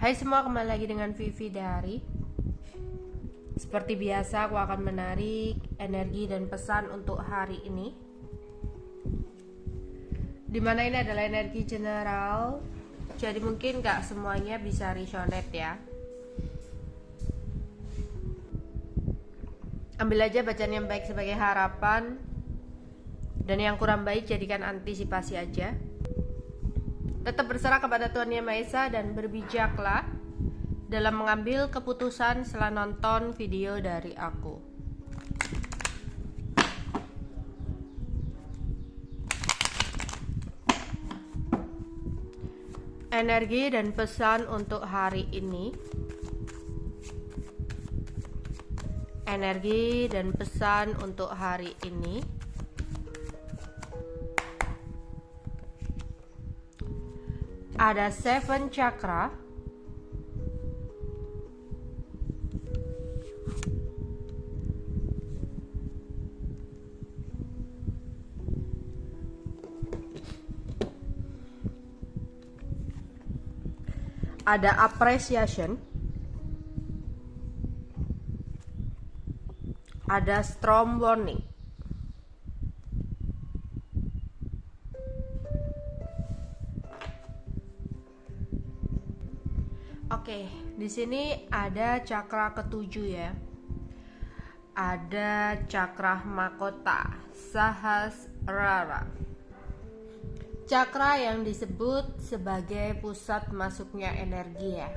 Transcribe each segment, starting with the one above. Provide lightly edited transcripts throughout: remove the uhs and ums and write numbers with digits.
Hai semua, kembali lagi dengan Vivi dari. Seperti biasa, aku akan menarik energi dan pesan untuk hari ini, dimana ini adalah energi general. Jadi mungkin gak semuanya bisa resonate ya. Ambil aja bacaan yang baik sebagai harapan, dan yang kurang baik jadikan antisipasi aja. Tetap berserah kepada Tuhan Yang Maha Esa dan berbijaklah dalam mengambil keputusan setelah nonton video dari aku. Energi dan pesan untuk hari ini. Energi dan pesan untuk hari ini. Ada 7 chakra. Ada appreciation. Ada strong warning. Oke, di sini ada cakra ketujuh ya. Ada cakra mahkota, Sahasrara. Cakra yang disebut sebagai pusat masuknya energi ya,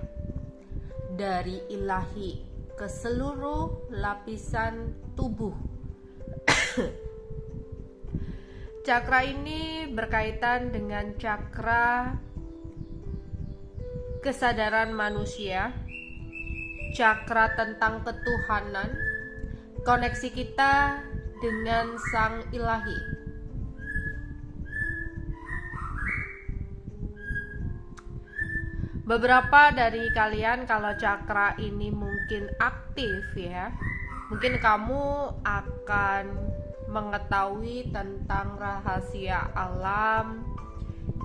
dari ilahi ke seluruh lapisan tubuh. Cakra ini berkaitan dengan cakra kesadaran manusia, cakra tentang ketuhanan, koneksi kita dengan Sang Ilahi. Beberapa dari kalian kalau cakra ini mungkin aktif ya, mungkin kamu akan mengetahui tentang rahasia alam,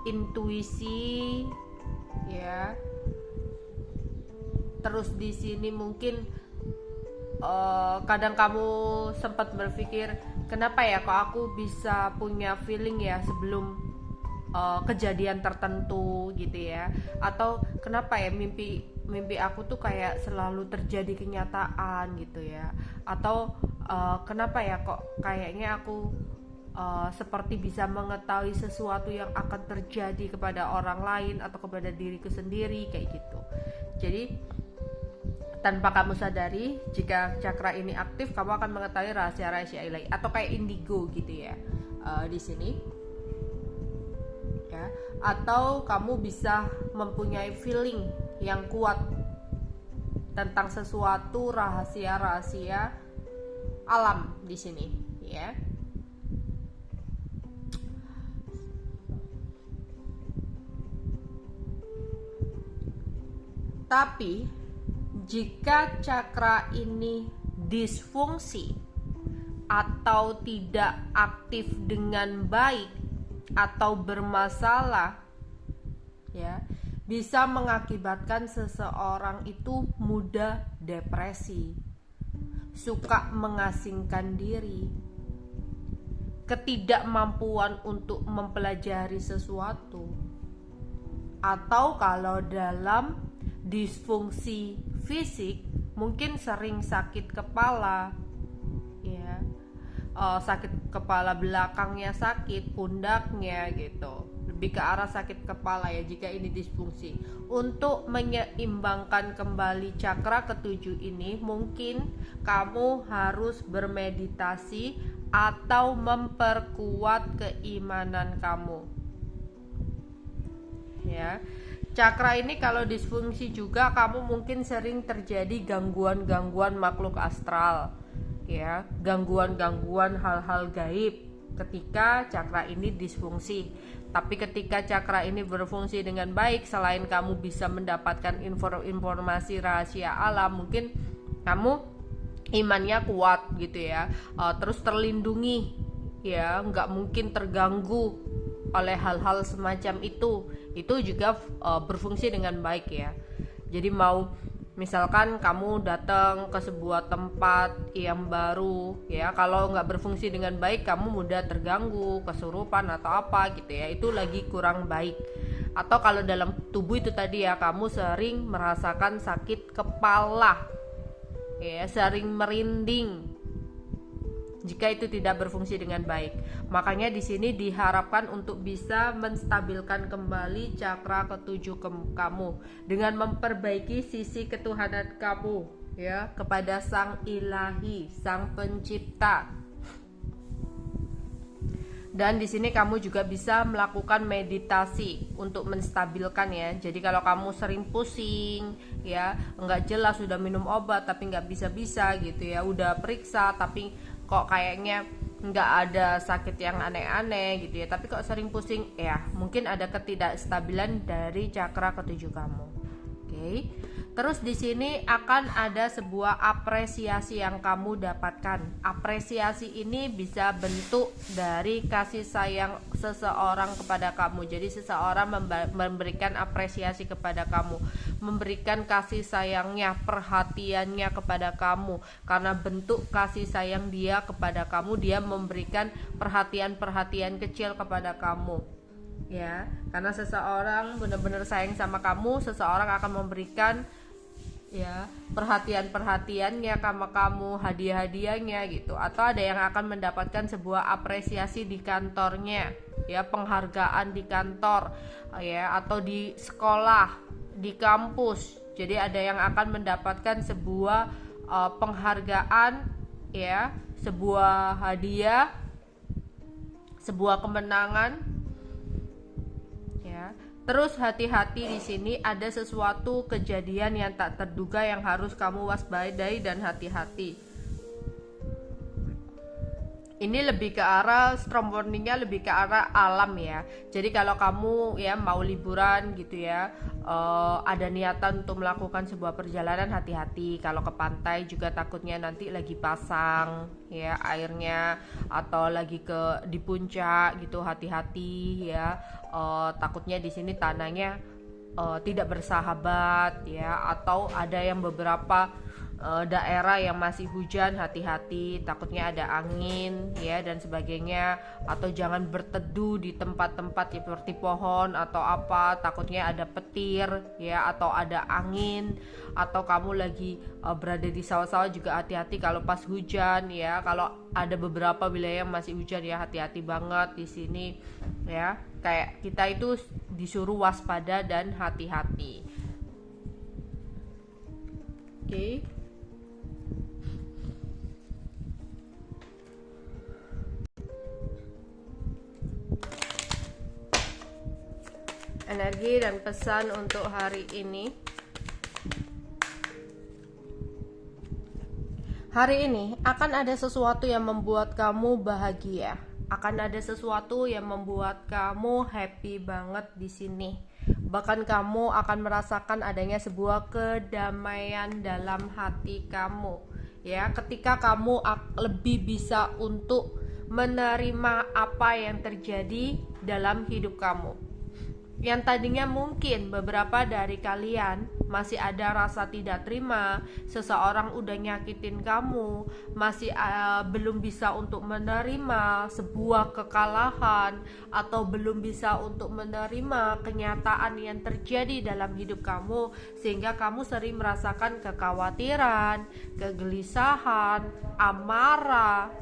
intuisi ya. Terus di sini mungkin kadang kamu sempat berpikir, kenapa ya kok aku bisa punya feeling ya sebelum kejadian tertentu gitu ya, atau kenapa ya mimpi aku tuh kayak selalu terjadi kenyataan gitu ya, atau kenapa ya kok kayaknya aku seperti bisa mengetahui sesuatu yang akan terjadi kepada orang lain atau kepada diriku sendiri kayak gitu. Jadi tanpa kamu sadari, jika cakra ini aktif, kamu akan mengetahui rahasia-rahasia ilahi atau kayak indigo gitu ya di sini ya. Atau kamu bisa mempunyai feeling yang kuat tentang sesuatu rahasia-rahasia alam di sini ya. Tapi jika cakra ini disfungsi atau tidak aktif dengan baik atau bermasalah ya, bisa mengakibatkan seseorang itu mudah depresi, suka mengasingkan diri, ketidakmampuan untuk mempelajari sesuatu, atau kalau dalam disfungsi fisik mungkin sering sakit kepala ya, sakit kepala belakangnya sakit, pundaknya gitu, lebih ke arah sakit kepala ya jika ini disfungsi. Untuk menyeimbangkan kembali cakra ketujuh ini, mungkin kamu harus bermeditasi atau memperkuat keimanan kamu ya. Cakra ini kalau disfungsi juga, kamu mungkin sering terjadi gangguan-gangguan makhluk astral ya, gangguan-gangguan hal-hal gaib ketika cakra ini disfungsi. Tapi ketika cakra ini berfungsi dengan baik, selain kamu bisa mendapatkan informasi rahasia alam, mungkin kamu imannya kuat gitu ya, terus terlindungi ya, nggak mungkin terganggu oleh hal-hal semacam itu juga berfungsi dengan baik ya. Jadi misalkan kamu datang ke sebuah tempat yang baru ya, kalau nggak berfungsi dengan baik kamu mudah terganggu, kesurupan atau apa gitu ya, itu lagi kurang baik. Atau kalau dalam tubuh itu tadi ya, kamu sering merasakan sakit kepala ya, sering merinding, jika itu tidak berfungsi dengan baik. Makanya di sini diharapkan untuk bisa menstabilkan kembali cakra ketujuh kamu dengan memperbaiki sisi ketuhanan kamu ya kepada Sang Ilahi, Sang Pencipta. Dan di sini kamu juga bisa melakukan meditasi untuk menstabilkan ya. Jadi kalau kamu sering pusing ya, nggak jelas, sudah minum obat tapi nggak bisa gitu ya, udah periksa tapi kok kayaknya nggak ada sakit yang aneh-aneh gitu ya, tapi kok sering pusing ya, mungkin ada ketidakstabilan dari cakra ketujuh kamu. Oke. Terus di sini akan ada sebuah apresiasi yang kamu dapatkan. Apresiasi ini bisa bentuk dari kasih sayang seseorang kepada kamu. Jadi seseorang memberikan apresiasi kepada kamu, memberikan kasih sayangnya, perhatiannya kepada kamu. Karena bentuk kasih sayang dia kepada kamu, dia memberikan perhatian-perhatian kecil kepada kamu. Ya, karena seseorang benar-benar sayang sama kamu, seseorang akan memberikan ya perhatian-perhatiannya sama kamu, hadiah-hadiahnya gitu. Atau ada yang akan mendapatkan sebuah apresiasi di kantornya ya, penghargaan di kantor ya, atau di sekolah, di kampus. Jadi ada yang akan mendapatkan sebuah penghargaan ya, sebuah hadiah, sebuah kemenangan. Terus hati-hati, di sini ada sesuatu kejadian yang tak terduga yang harus kamu waspadai dan hati-hati. Ini lebih ke arah strong warningnya, lebih ke arah alam ya. Jadi kalau kamu ya mau liburan gitu ya, ada niatan untuk melakukan sebuah perjalanan, hati-hati. Kalau ke pantai juga takutnya nanti lagi pasang ya airnya, atau lagi di puncak gitu, hati-hati ya. Takutnya di sini tanahnya tidak bersahabat ya, atau ada yang beberapa daerah yang masih hujan, hati-hati, takutnya ada angin ya dan sebagainya. Atau jangan berteduh di tempat-tempat seperti pohon atau apa, takutnya ada petir ya, atau ada angin. Atau kamu lagi berada di sawah-sawah juga hati-hati kalau pas hujan ya. Kalau ada beberapa wilayah yang masih hujan ya, hati-hati banget di sini ya. Kayak kita itu disuruh waspada dan hati-hati. Oke. Energi dan pesan untuk hari ini. Hari ini akan ada sesuatu yang membuat kamu bahagia. Akan ada sesuatu yang membuat kamu happy banget di sini. Bahkan kamu akan merasakan adanya sebuah kedamaian dalam hati kamu. Ya, ketika kamu lebih bisa untuk menerima apa yang terjadi dalam hidup kamu. Yang tadinya mungkin beberapa dari kalian masih ada rasa tidak terima, seseorang udah nyakitin kamu, masih belum bisa untuk menerima sebuah kekalahan, atau belum bisa untuk menerima kenyataan yang terjadi dalam hidup kamu, sehingga kamu sering merasakan kekhawatiran, kegelisahan, amarah.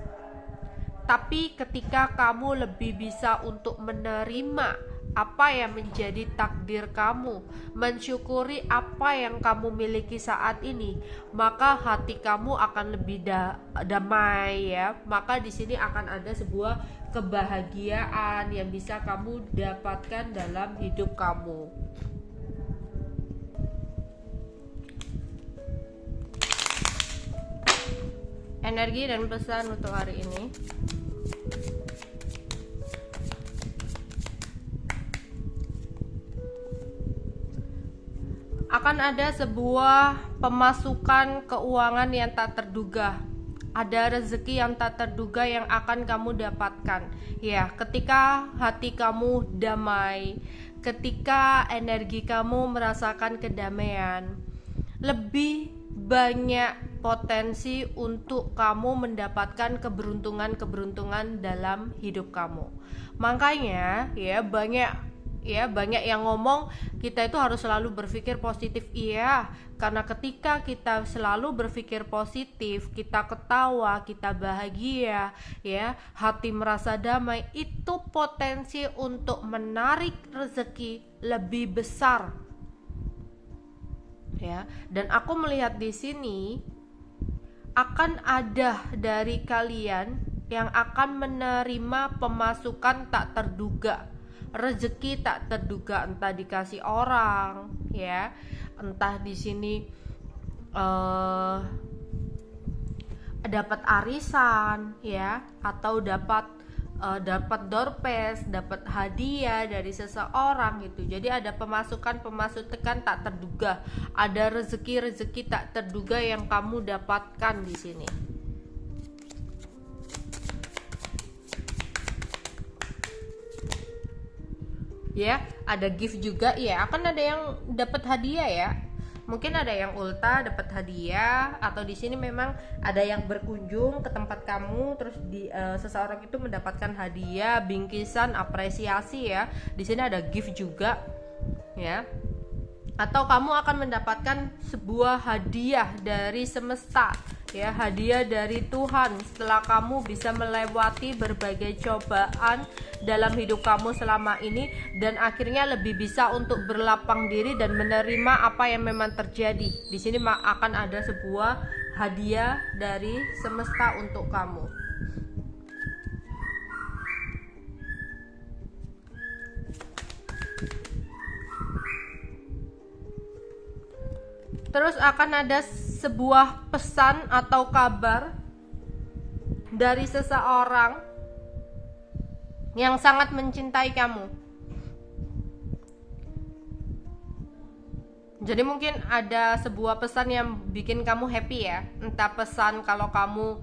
Tapi ketika kamu lebih bisa untuk menerima apa yang menjadi takdir kamu, mensyukuri apa yang kamu miliki saat ini, maka hati kamu akan lebih damai ya. Maka di sini akan ada sebuah kebahagiaan yang bisa kamu dapatkan dalam hidup kamu. Energi dan pesan untuk hari ini. Akan ada sebuah pemasukan keuangan yang tak terduga. Ada rezeki yang tak terduga yang akan kamu dapatkan. Ya, ketika hati kamu damai, ketika energi kamu merasakan kedamaian, lebih banyak potensi untuk kamu mendapatkan keberuntungan dalam hidup kamu. Makanya banyak yang ngomong kita itu harus selalu berpikir positif. Iya, karena ketika kita selalu berpikir positif, kita ketawa, kita bahagia, hati merasa damai, itu potensi untuk menarik rezeki lebih besar. Dan aku melihat di sini akan ada dari kalian yang akan menerima pemasukan tak terduga, rezeki tak terduga, entah dikasih orang, entah di sini dapat arisan, atau dapat doorpass, dapat hadiah dari seseorang gitu. Jadi ada pemasukan tak terduga, ada rezeki tak terduga yang kamu dapatkan di sini. Ada gift juga, akan ada yang dapat hadiah Mungkin ada yang ulta dapat hadiah, atau di sini memang ada yang berkunjung ke tempat kamu, terus seseorang itu mendapatkan hadiah, bingkisan, apresiasi Di sini ada gift juga, Atau kamu akan mendapatkan sebuah hadiah dari semesta, hadiah dari Tuhan setelah kamu bisa melewati berbagai cobaan dalam hidup kamu selama ini, dan akhirnya lebih bisa untuk berlapang diri dan menerima apa yang memang terjadi. Di sini akan ada sebuah hadiah dari semesta untuk kamu. Terus akan ada sebuah pesan atau kabar dari seseorang yang sangat mencintai kamu. Jadi mungkin ada sebuah pesan yang bikin kamu happy Entah pesan kalau kamu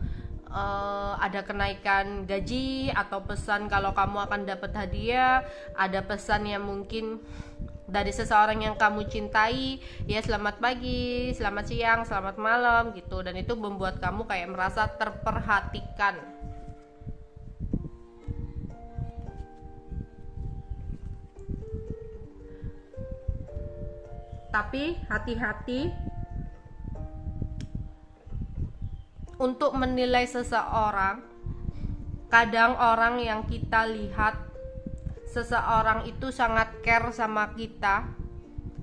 ada kenaikan gaji, atau pesan kalau kamu akan dapat hadiah, ada pesan yang mungkin dari seseorang yang kamu cintai, selamat pagi, selamat siang, selamat malam gitu, dan itu membuat kamu kayak merasa terperhatikan. Tapi hati-hati untuk menilai seseorang. Kadang orang yang kita lihat seseorang itu sangat care sama kita,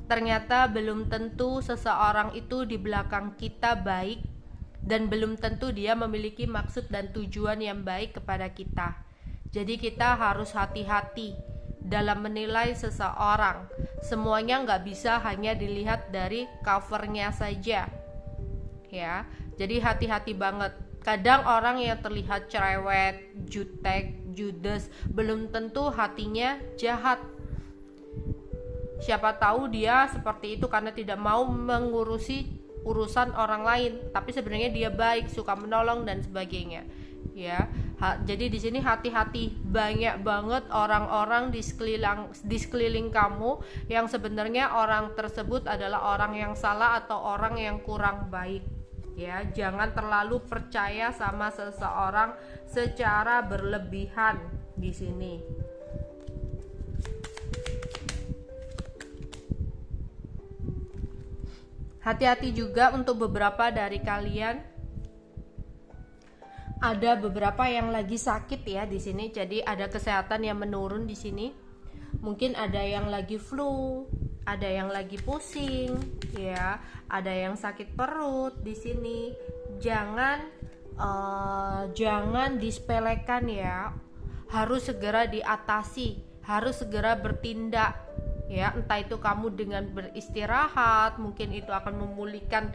ternyata belum tentu seseorang itu di belakang kita baik, dan belum tentu dia memiliki maksud dan tujuan yang baik kepada kita. Jadi kita harus hati-hati dalam menilai seseorang. Semuanya nggak bisa hanya dilihat dari covernya saja, jadi hati-hati banget. Kadang orang yang terlihat cerewet, jutek, judes, belum tentu hatinya jahat. Siapa tahu dia seperti itu karena tidak mau mengurusi urusan orang lain, tapi sebenarnya dia baik, suka menolong dan sebagainya. Jadi di sini hati-hati, banyak banget orang-orang di sekeliling kamu yang sebenarnya orang tersebut adalah orang yang salah atau orang yang kurang baik. Jangan terlalu percaya sama seseorang secara berlebihan di sini. Hati-hati juga untuk beberapa dari kalian. Ada beberapa yang lagi sakit di sini. Jadi ada kesehatan yang menurun di sini. Mungkin ada yang lagi flu, ada yang lagi pusing, ada yang sakit perut di sini. Jangan disepelekan harus segera diatasi, harus segera bertindak entah itu kamu dengan beristirahat, mungkin itu akan memulihkan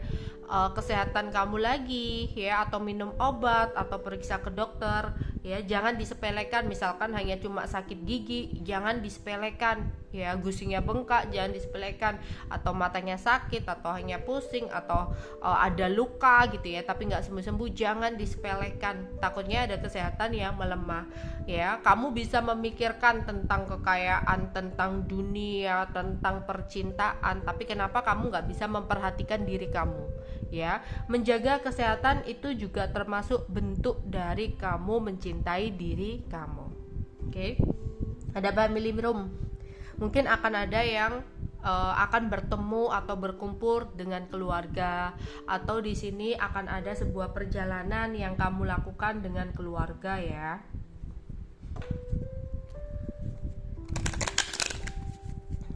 kesehatan kamu lagi atau minum obat atau periksa ke dokter ya. Jangan disepelekan, misalkan hanya cuma sakit gigi, jangan disepelekan ya. Gusinya bengkak, jangan disepelekan. Atau matanya sakit, atau hanya pusing, atau ada luka gitu ya, tapi nggak sembuh-sembuh, jangan disepelekan. Takutnya ada kesehatan yang melemah ya. Kamu bisa memikirkan tentang kekayaan, tentang dunia, tentang percintaan, tapi kenapa kamu nggak bisa memperhatikan diri kamu ya. Menjaga kesehatan itu juga termasuk bentuk dari kamu mencintai diri kamu. Oke. Ada family room. Mungkin akan ada yang akan bertemu atau berkumpul dengan keluarga, atau di sini akan ada sebuah perjalanan yang kamu lakukan dengan keluarga ya.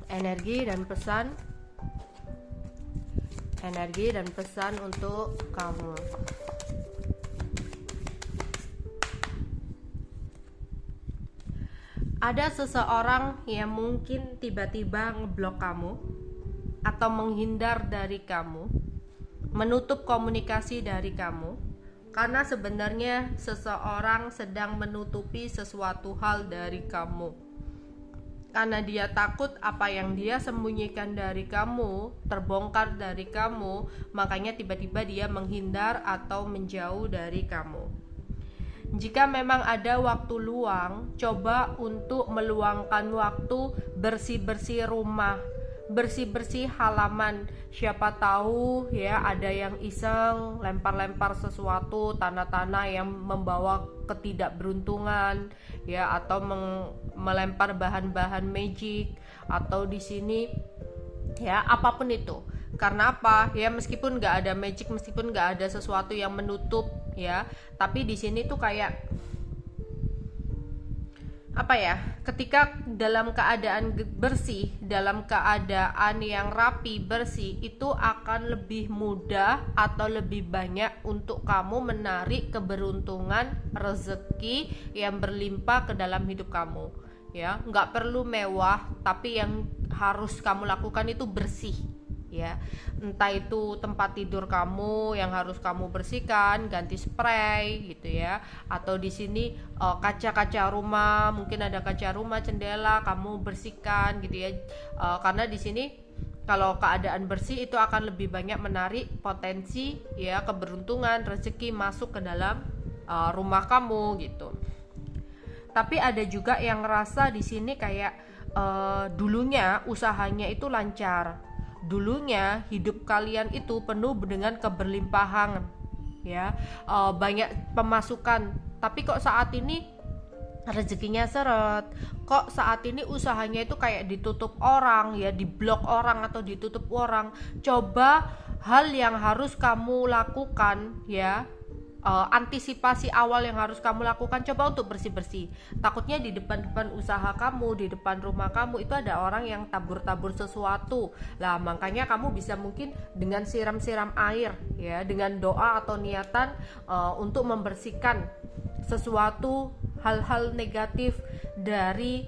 Energi dan pesan untuk kamu. Ada seseorang yang mungkin tiba-tiba ngeblok kamu atau menghindar dari kamu, menutup komunikasi dari kamu, karena sebenarnya seseorang sedang menutupi sesuatu hal dari kamu. Karena dia takut apa yang dia sembunyikan dari kamu terbongkar dari kamu, makanya tiba-tiba dia menghindar atau menjauh dari kamu. Jika memang ada waktu luang, coba untuk meluangkan waktu bersih-bersih rumah, bersih-bersih halaman. Siapa tahu ya ada yang iseng lempar-lempar sesuatu, tanah-tanah yang membawa ketidakberuntungan ya, atau melempar bahan-bahan magic, atau di sini ya apapun itu. Karena apa ya, meskipun nggak ada magic, meskipun nggak ada sesuatu yang menutup ya, tapi di sini tuh kayak apa ya, ketika dalam keadaan bersih, dalam keadaan yang rapi, bersih, itu akan lebih mudah atau lebih banyak untuk kamu menarik keberuntungan, rezeki yang berlimpah ke dalam hidup kamu ya. Nggak perlu mewah, tapi yang harus kamu lakukan itu bersih ya. Entah itu tempat tidur kamu yang harus kamu bersihkan, ganti spray gitu ya, atau di sini kaca-kaca rumah, mungkin ada kaca rumah, jendela, kamu bersihkan gitu ya. Karena di sini kalau keadaan bersih itu akan lebih banyak menarik potensi ya, keberuntungan, rezeki masuk ke dalam rumah kamu gitu. Tapi ada juga yang ngerasa di sini kayak dulunya usahanya itu lancar, dulunya hidup kalian itu penuh dengan keberlimpahan ya, banyak pemasukan, tapi kok saat ini rezekinya seret, kok saat ini usahanya itu kayak ditutup orang ya, diblok orang atau ditutup orang. Coba hal yang harus kamu lakukan ya, antisipasi awal yang harus kamu lakukan, coba untuk bersih-bersih. Takutnya di depan usaha kamu, di depan rumah kamu itu ada orang yang tabur-tabur sesuatu lah, makanya kamu bisa mungkin dengan siram-siram air ya, dengan doa atau niatan untuk membersihkan sesuatu hal-hal negatif dari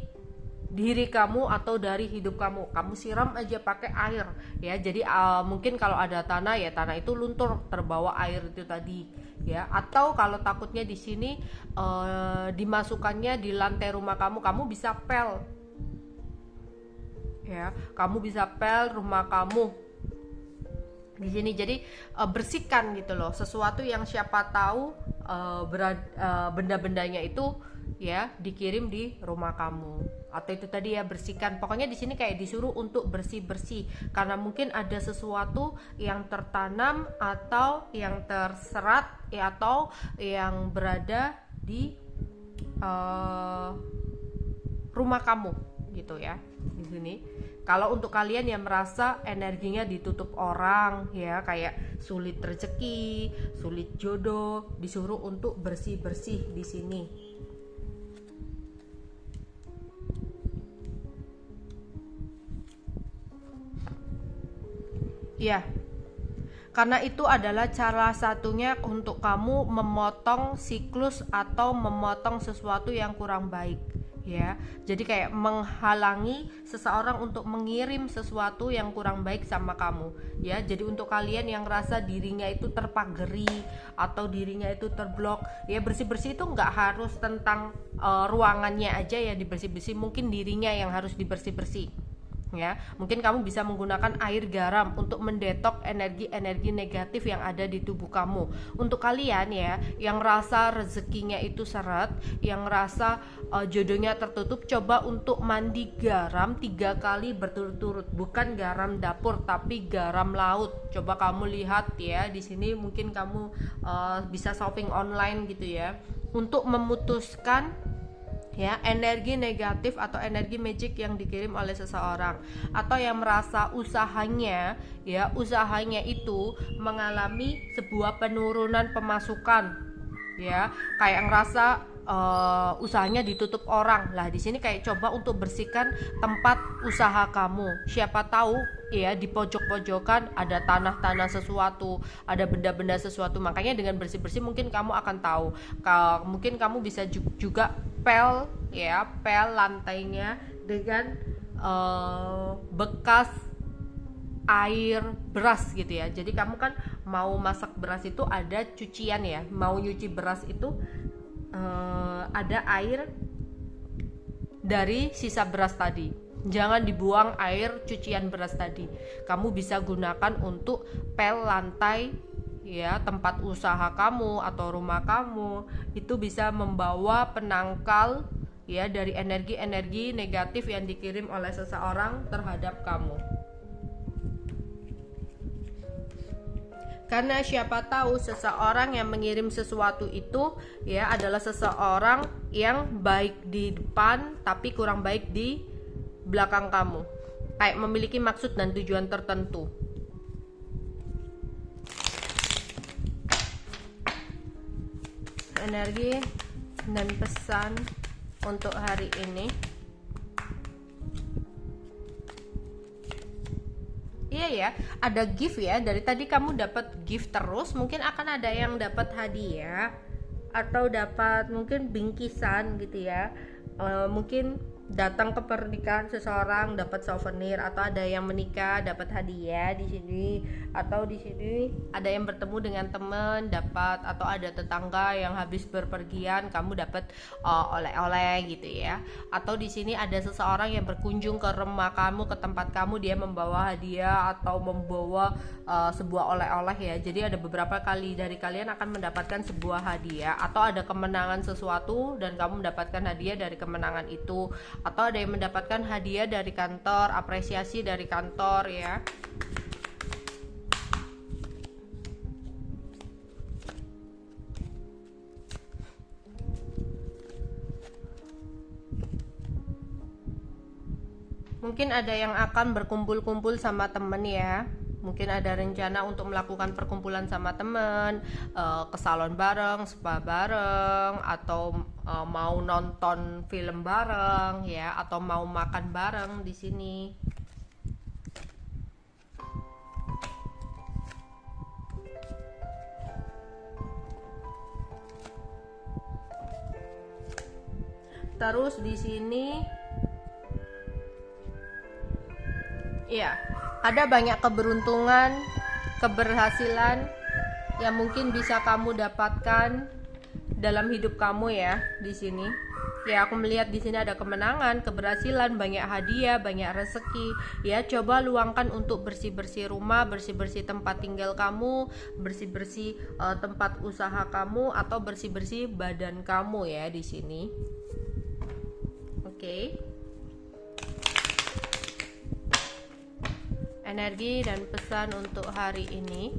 diri kamu atau dari hidup kamu. Kamu siram aja pakai air ya. Jadi mungkin kalau ada tanah ya, tanah itu luntur terbawa air itu tadi ya. Atau kalau takutnya di sini dimasukkannya di lantai rumah kamu, kamu bisa pel ya. Kamu bisa pel rumah kamu di sini. Jadi bersihkan gitu loh, sesuatu yang siapa tahu benda-bendanya itu ya dikirim di rumah kamu, atau itu tadi ya, bersihkan. Pokoknya di sini kayak disuruh untuk bersih-bersih, karena mungkin ada sesuatu yang tertanam atau yang terserat ya, atau yang berada di rumah kamu gitu ya. Di sini kalau untuk kalian yang merasa energinya ditutup orang ya, kayak sulit rezeki, sulit jodoh, disuruh untuk bersih-bersih di sini. Ya, karena itu adalah salah satunya untuk kamu memotong siklus atau memotong sesuatu yang kurang baik ya. Jadi kayak menghalangi seseorang untuk mengirim sesuatu yang kurang baik sama kamu, ya. Jadi untuk kalian yang rasa dirinya itu terpagari atau dirinya itu terblok, ya, bersih-bersih itu nggak harus tentang ruangannya aja ya dibersih-bersih, mungkin dirinya yang harus dibersih-bersih, ya. Mungkin kamu bisa menggunakan air garam untuk mendetok energi-energi negatif yang ada di tubuh kamu. Untuk kalian ya yang rasa rezekinya itu seret, yang rasa jodohnya tertutup, coba untuk mandi garam 3 kali berturut-turut, bukan garam dapur tapi garam laut. Coba kamu lihat ya, di sini mungkin kamu bisa shopping online gitu ya, untuk memutuskan ya energi negatif atau energi magic yang dikirim oleh seseorang, atau yang merasa usahanya itu mengalami sebuah penurunan pemasukan, ya, kayak ngerasa usahanya ditutup orang. Lah di sini kayak coba untuk bersihkan tempat usaha kamu. Siapa tahu ya di pojok-pojokan ada tanah-tanah sesuatu, ada benda-benda sesuatu. Makanya dengan bersih-bersih mungkin kamu akan tahu. Mungkin kamu bisa juga pel lantainya dengan bekas air beras gitu ya. Jadi kamu kan mau masak beras itu ada cucian ya, mau nyuci beras itu ada air dari sisa beras tadi. Jangan dibuang air cucian beras tadi. Kamu bisa gunakan untuk pel lantai ya, tempat usaha kamu atau rumah kamu. Itu bisa membawa penangkal ya dari energi-energi negatif yang dikirim oleh seseorang terhadap kamu. Karena siapa tahu seseorang yang mengirim sesuatu itu ya adalah seseorang yang baik di depan tapi kurang baik di belakang kamu, kayak memiliki maksud dan tujuan tertentu. Energi dan pesan untuk hari ini. Iya ya, ada gift ya. Dari tadi kamu dapat gift terus, mungkin akan ada yang dapat hadiah atau dapat mungkin bingkisan gitu ya. Mungkin datang ke pernikahan seseorang dapat souvenir, atau ada yang menikah dapat hadiah di sini, atau di sini ada yang bertemu dengan teman dapat, atau ada tetangga yang habis berpergian kamu dapat oleh-oleh gitu ya, atau di sini ada seseorang yang berkunjung ke rumah kamu, ke tempat kamu, dia membawa hadiah atau membawa sebuah oleh-oleh ya. Jadi ada beberapa kali dari kalian akan mendapatkan sebuah hadiah, atau ada kemenangan sesuatu dan kamu mendapatkan hadiah dari kemenangan itu, atau ada yang mendapatkan hadiah dari kantor, apresiasi dari kantor ya. Mungkin ada yang akan berkumpul-kumpul sama temen ya. Mungkin ada rencana untuk melakukan perkumpulan sama temen, ke salon bareng, spa bareng, atau mau nonton film bareng ya, atau mau makan bareng di sini. Terus di sini ya, ada banyak keberuntungan, keberhasilan yang mungkin bisa kamu dapatkan dalam hidup kamu ya di sini. Ya, aku melihat di sini ada kemenangan, keberhasilan, banyak hadiah, banyak rezeki. Ya, coba luangkan untuk bersih-bersih rumah, bersih-bersih tempat tinggal kamu, bersih-bersih tempat usaha kamu, atau bersih-bersih badan kamu ya di sini. Oke. Energi dan pesan untuk hari ini.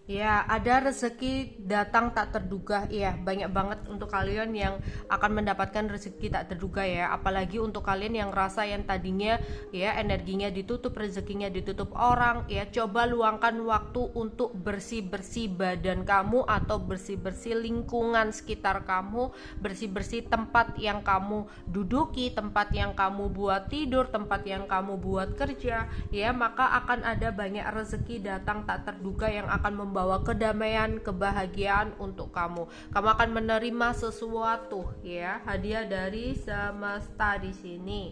Ya, ada rezeki datang tak terduga. Iya, banyak banget untuk kalian yang akan mendapatkan rezeki tak terduga ya. Apalagi untuk kalian yang rasa yang tadinya ya energinya ditutup, rezekinya ditutup orang ya, coba luangkan waktu untuk bersih-bersih badan kamu atau bersih-bersih lingkungan sekitar kamu, bersih-bersih tempat yang kamu duduki, tempat yang kamu buat tidur, tempat yang kamu buat kerja ya, maka akan ada banyak rezeki datang tak terduga yang akan membawa kedamaian, kebahagiaan untuk kamu. Kamu akan menerima sesuatu ya, hadiah dari semesta di sini.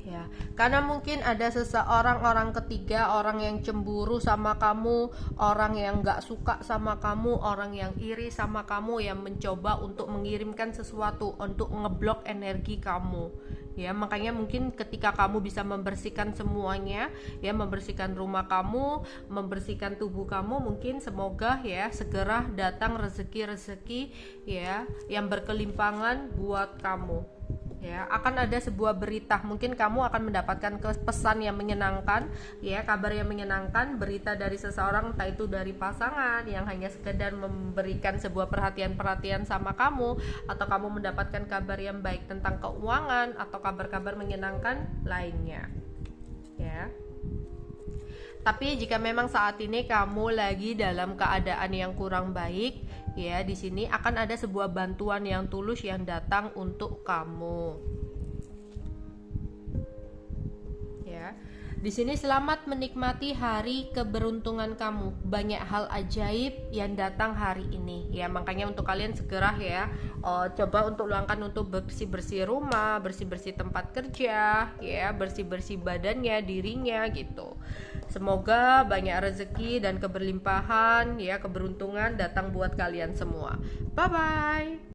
Ya, karena mungkin ada seseorang, orang ketiga, orang yang cemburu sama kamu, orang yang gak suka sama kamu, orang yang iri sama kamu, yang mencoba untuk mengirimkan sesuatu untuk ngeblok energi kamu. Ya, makanya mungkin ketika kamu bisa membersihkan semuanya, ya, membersihkan rumah kamu, membersihkan tubuh kamu, mungkin semoga ya segera datang rezeki-rezeki ya yang berkelimpangan buat kamu. Ya, akan ada sebuah berita, mungkin kamu akan mendapatkan pesan yang menyenangkan ya, kabar yang menyenangkan, berita dari seseorang, entah itu dari pasangan yang hanya sekedar memberikan sebuah perhatian-perhatian sama kamu, atau kamu mendapatkan kabar yang baik tentang keuangan atau kabar-kabar menyenangkan lainnya ya. Tapi jika memang saat ini kamu lagi dalam keadaan yang kurang baik, ya, di sini akan ada sebuah bantuan yang tulus yang datang untuk kamu. Ya. Di sini selamat menikmati hari keberuntungan kamu. Banyak hal ajaib yang datang hari ini. Ya, makanya untuk kalian segera ya, coba untuk luangkan untuk bersih-bersih rumah, bersih-bersih tempat kerja, ya, bersih-bersih badannya, dirinya gitu. Semoga banyak rezeki dan keberlimpahan ya, keberuntungan datang buat kalian semua. Bye bye.